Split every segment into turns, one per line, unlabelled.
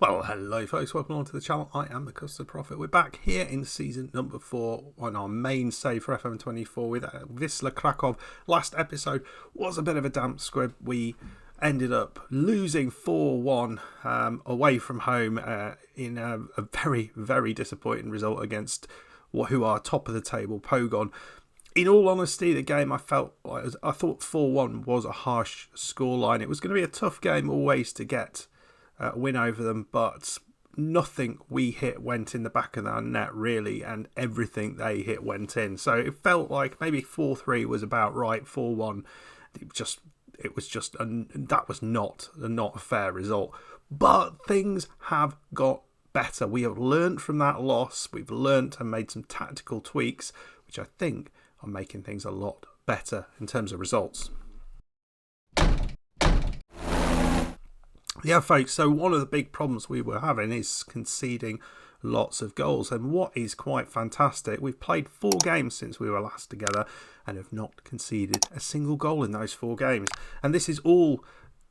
Well, hello folks, welcome on to the channel. I am the Custard Prophet. We're back here in season number 4 on our main save for FM24 with Wisla Krakow. Last episode was a bit of a damp squib. We ended up losing 4-1 away from home in a very, very disappointing result against who are top of the table, Pogon. In all honesty, the game I thought 4-1 was a harsh scoreline. It was going to be a tough game always to get win over them, but nothing we hit went in the back of our net really, and everything they hit went in. So it felt like maybe 4-3 was about right. 4-1, that was not a fair result. But things have got better. We have learned from that loss. We've learned and made some tactical tweaks, which I think are making things a lot better in terms of results. Yeah, folks, so one of the big problems we were having is conceding lots of goals. And what is quite fantastic, we've played 4 games since we were last together and have not conceded a single goal in those 4 games. And this is all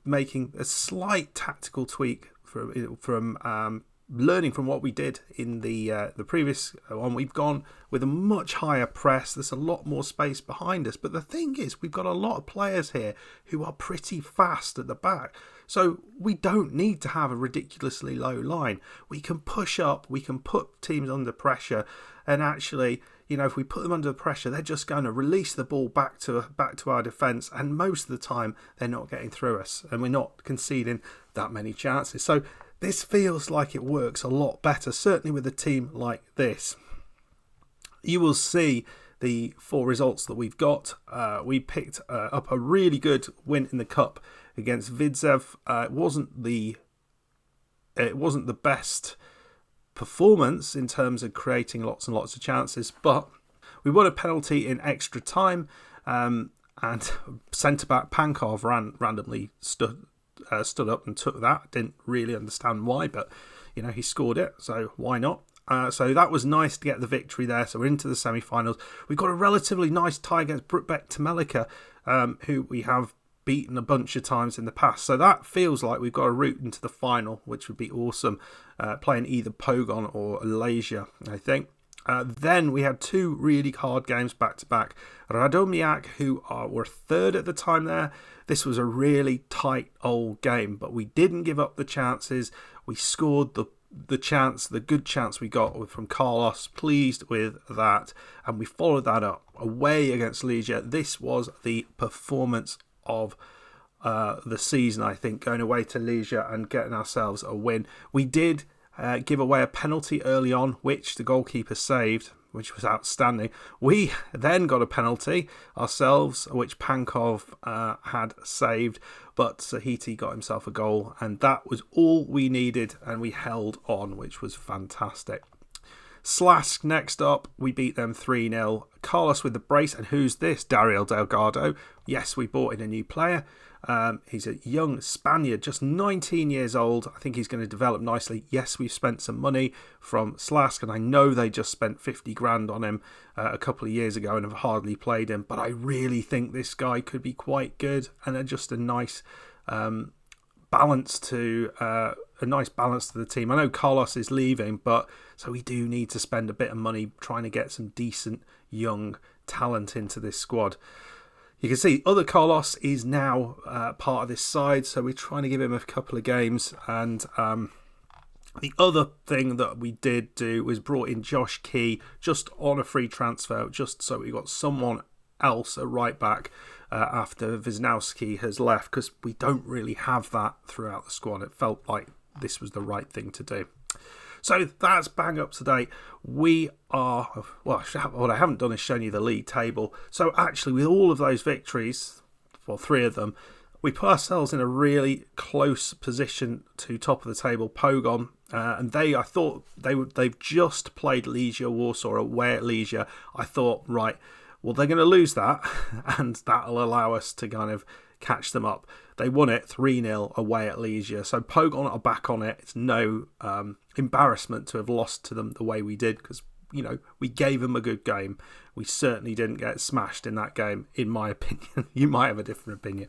making a slight tactical tweak from learning from what we did in the previous one. We've gone with a much higher press. There's a lot more space behind us. But the thing is, we've got a lot of players here who are pretty fast at the back. So we don't need to have a ridiculously low line. We can push up, we can put teams under pressure, and actually, you know, if we put them under pressure, they're just going to release the ball back to our defence, and most of the time they're not getting through us, and we're not conceding that many chances. So this feels like it works a lot better, certainly with a team like this. You will see the 4 results that we've got. We picked up a really good win in the cup against Vidzev. It wasn't the best performance in terms of creating lots and lots of chances, but we won a penalty in extra time, and centre back Pankov randomly stood up and took that. Didn't really understand why, but you know, he scored it, so why not? So that was nice to get the victory there. So we're into the semi-finals. We've got a relatively nice tie against Brookbeck Temelica, who we have beaten a bunch of times in the past. So that feels like we've got a route into the final, which would be awesome, playing either Pogon or Lesia, I think. Then we had 2 really hard games back-to-back. Radomiak, who were 3rd at the time there. This was a really tight old game, but we didn't give up the chances. We scored the good chance we got from Carlos. Pleased with that. And we followed that up away against Legia. This was the performance of the season, I think, going away to Legia and getting ourselves a win. We did give away a penalty early on, which the goalkeeper saved, which was outstanding. We then got a penalty ourselves, which Pankov had saved, but Sahiti got himself a goal, and that was all we needed, and we held on, which was fantastic. Slask next up, we beat them 3-0. Carlos with the brace, and who's this? Daryl Delgado. Yes, we bought in a new player. He's a young Spaniard, just 19 years old. I think he's going to develop nicely. Yes, we've spent some money from Slask, and I know they just spent 50 grand on him a couple of years ago and have hardly played him, but I really think this guy could be quite good, and just a nice balance to the team. I know Carlos is leaving, but so we do need to spend a bit of money trying to get some decent young talent into this squad. You can see other Carlos is now part of this side, so we're trying to give him a couple of games. And the other thing that we did do was brought in Josh Key just on a free transfer, just so we got someone else at right back after Wisnowski has left, because we don't really have that throughout the squad. It felt like this was the right thing to do. So that's bang up to date. We are, well, what I haven't done is shown you the league table. So actually, with all of those victories, well, 3 of them, we put ourselves in a really close position to top of the table, Pogon. And I thought they've just played Legia Warsaw away at Legia. I thought, right, well, they're going to lose that, and that'll allow us to kind of catch them up. They won it 3-0 away at Legia. So Pogon are back on it. It's no embarrassment to have lost to them the way we did, because, you know, we gave them a good game. We certainly didn't get smashed in that game, in my opinion. You might have a different opinion.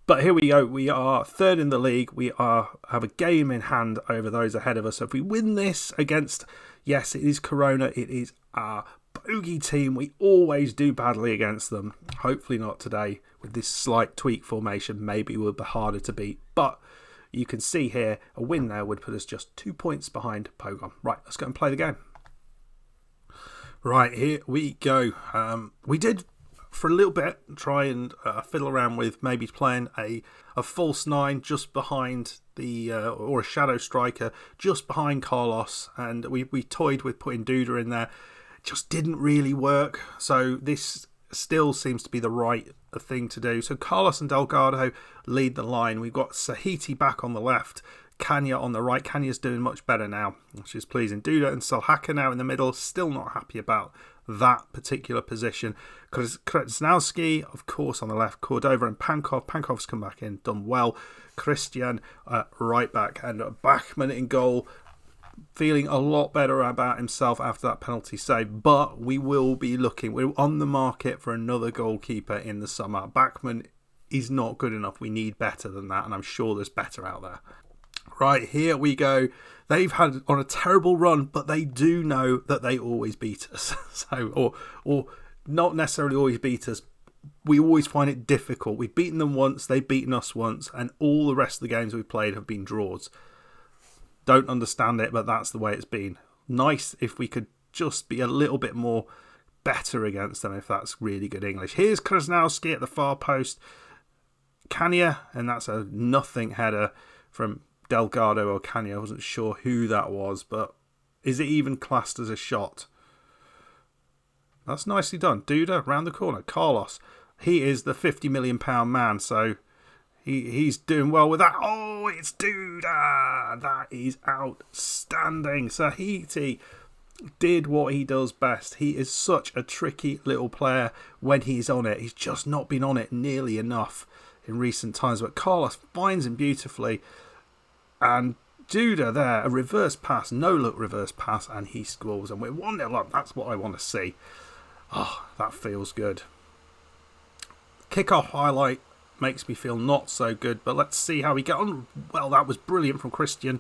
But here we go. We are third in the league. We have a game in hand over those ahead of us. So if we win this against, yes, it is Corona. It is our bogie team. We always do badly against them. Hopefully not today. With this slight tweak formation, maybe we'll be harder to beat. But you can see here, a win there would put us just 2 points behind Pogon. Right, let's go and play the game. Right, here we go. We did, for a little bit, try and fiddle around with maybe playing a false nine just behind the, or a shadow striker just behind Carlos. And we toyed with putting Duda in there. It just didn't really work. So this still seems to be the right thing to do. So Carlos and Delgado lead the line. We've got Sahiti back on the left, Kanya on the right. Kanya's doing much better now, which is pleasing. Duda and Salhaka now in the middle. Still not happy about that particular position. Krasnowski, of course, on the left. Cordova and Pankov. Pankov's come back in, done well. Christian right back, and Bachmann in goal. Feeling a lot better about himself after that penalty save, but we will be looking. We're on the market for another goalkeeper in the summer. Bachmann is not good enough. We need better than that, and I'm sure there's better out there. Right, here we go. They've had on a terrible run, but they do know that they always beat us. So, or not necessarily always beat us. We always find it difficult. We've beaten them once, they've beaten us once, and all the rest of the games we've played have been draws. Don't understand it, but that's the way it's been. Nice if we could just be a little bit more better against them, if that's really good English. Here's Krasnowski at the far post. Kanya, and that's a nothing header from Delgado or Kanya. I wasn't sure who that was, but is it even classed as a shot? That's nicely done. Duda round the corner. Carlos, he is the £50 million man, so he's doing well with that. Oh, it's Duda. That is outstanding. Sahiti did what he does best. He is such a tricky little player when he's on it. He's just not been on it nearly enough in recent times. But Carlos finds him beautifully. And Duda there, a reverse pass, no-look reverse pass, and he scores. And we're 1-0 up. That's what I want to see. Oh, that feels good. Kick-off highlight makes me feel not so good, but let's see how we get on. Well, that was brilliant from Christian.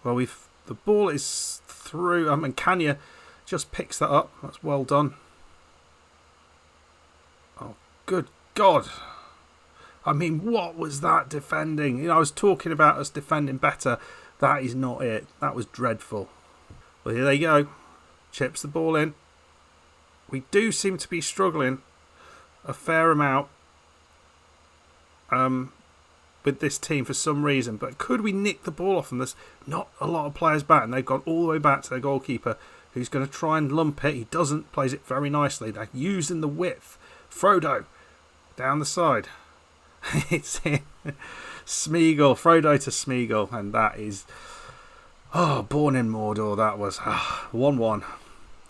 Well, the ball is through, and Kanya just picks that up. That's well done. Oh, good God. I mean, what was that defending? You know, I was talking about us defending better. That is not it. That was dreadful. Well, here they go. Chips the ball in. We do seem to be struggling a fair amount with this team for some reason, but could we nick the ball off them? There's not a lot of players back, and they've gone all the way back to their goalkeeper, who's going to try and lump it. He doesn't, plays it very nicely. They're using the width. Frodo down the side. It's in. Smeagol, Frodo to Smeagol, and that is born in Mordor. That was 1-1,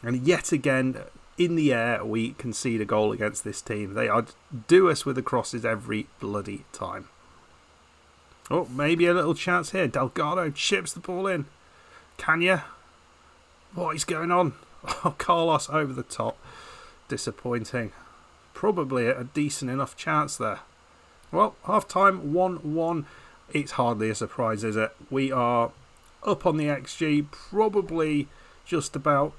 and yet again in the air, we concede a goal against this team. They do us with the crosses every bloody time. Oh, maybe a little chance here. Delgado chips the ball in. Kanya, what is going on? Oh, Carlos over the top. Disappointing. Probably a decent enough chance there. Well, half-time, 1-1. It's hardly a surprise, is it? We are up on the XG, probably just about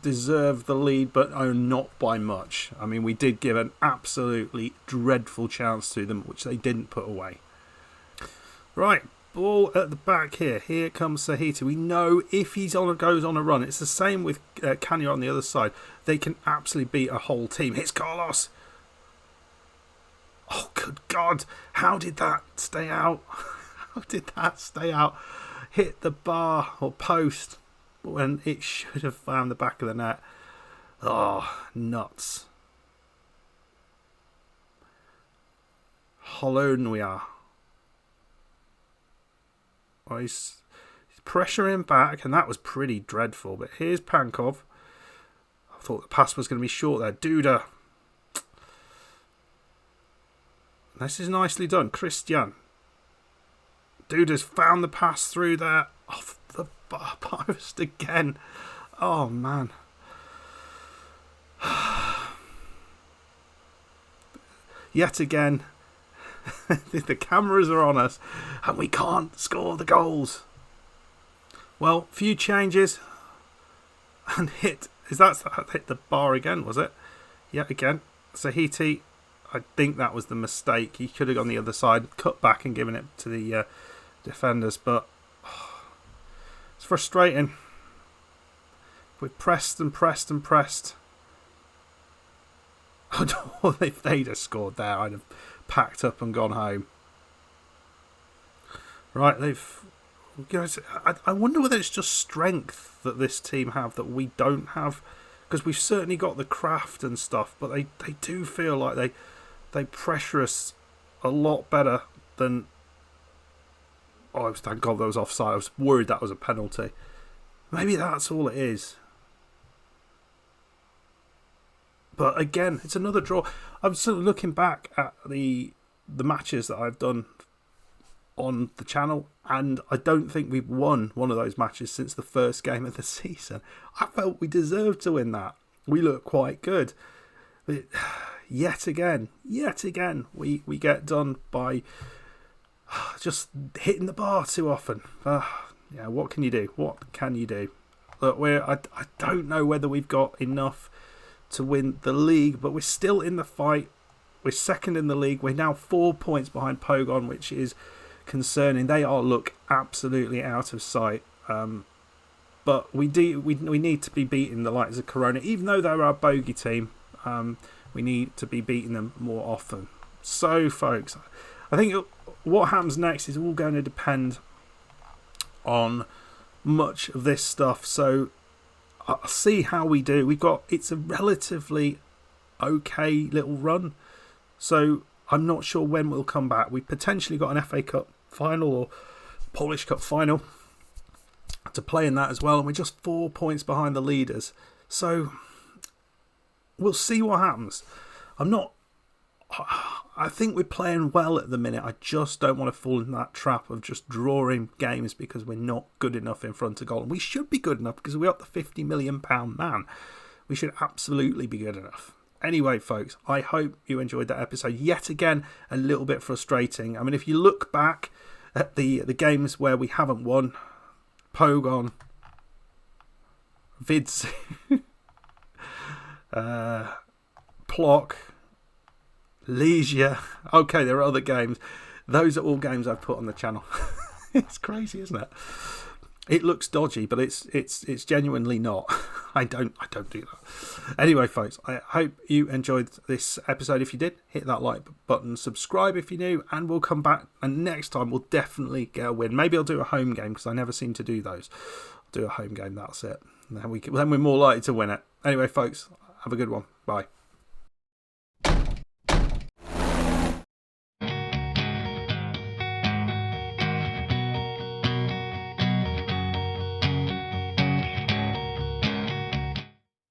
deserve the lead, but not by much. I mean, we did give an absolutely dreadful chance to them, which they didn't put away. Right, ball at the back here. Here comes Sahiti. We know if he goes on a run, it's the same with Kanya on the other side. They can absolutely beat a whole team. It's Carlos. Oh, good God. How did that stay out? How did that stay out? Hit the bar or post when it should have found the back of the net. Oh, nuts. Alone we are. Oh, he's pressuring back, and that was pretty dreadful. But here's Pankov. I thought the pass was going to be short there. Duda. This is nicely done. Christian. Duda's found the pass through there. Off the bar post again. Oh, man. yet again, the cameras are on us and we can't score the goals. Well, few changes and hit the bar again, was it? Yet again. Sahiti, I think that was the mistake. He could have gone the other side, cut back and given it to the defenders, but it's frustrating. We pressed and pressed and pressed. If they'd have scored there, I'd have packed up and gone home. Right, I wonder whether it's just strength that this team have that we don't have, because we've certainly got the craft and stuff, but they do feel like they pressure us a lot better than. Thank God that was offside. I was worried that was a penalty. Maybe that's all it is. But again, it's another draw. I'm sort of looking back at the matches that I've done on the channel, and I don't think we've won one of those matches since the first game of the season. I felt we deserved to win that. We look quite good. But yet again, we get done by just hitting the bar too often. What can you do? What can you do? Look, I don't know whether we've got enough to win the league, but we're still in the fight. We're second in the league. We're now 4 points behind Pogon, which is concerning. They look absolutely out of sight. But we need to be beating the likes of Corona, even though they're our bogey team. We need to be beating them more often. So, folks, I think what happens next is all going to depend on much of this stuff. So I'll see how we do. It's a relatively okay little run. So I'm not sure when we'll come back. We've potentially got an FA Cup final or Polish Cup final to play in that as well. And we're just 4 points behind the leaders. So we'll see what happens. I think we're playing well at the minute. I just don't want to fall in that trap of just drawing games because we're not good enough in front of goal. And we should be good enough because we're up the £50 million man. We should absolutely be good enough. Anyway, folks, I hope you enjoyed that episode. Yet again, a little bit frustrating. I mean, if you look back at the games where we haven't won, Pogon, Vids, Plock, Leisure. Okay, there are other games. Those are all games I've put on the channel. It's crazy, isn't it? It looks dodgy, but it's genuinely not. I don't do that. Anyway, folks, I hope you enjoyed this episode. If you did, hit that like button, subscribe if you're new, and we'll come back. And next time we'll definitely get a win. Maybe I'll do a home game because I never seem to do those. I'll do a home game. That's it. And then we're more likely to win it. Anyway, folks, have a good one. Bye.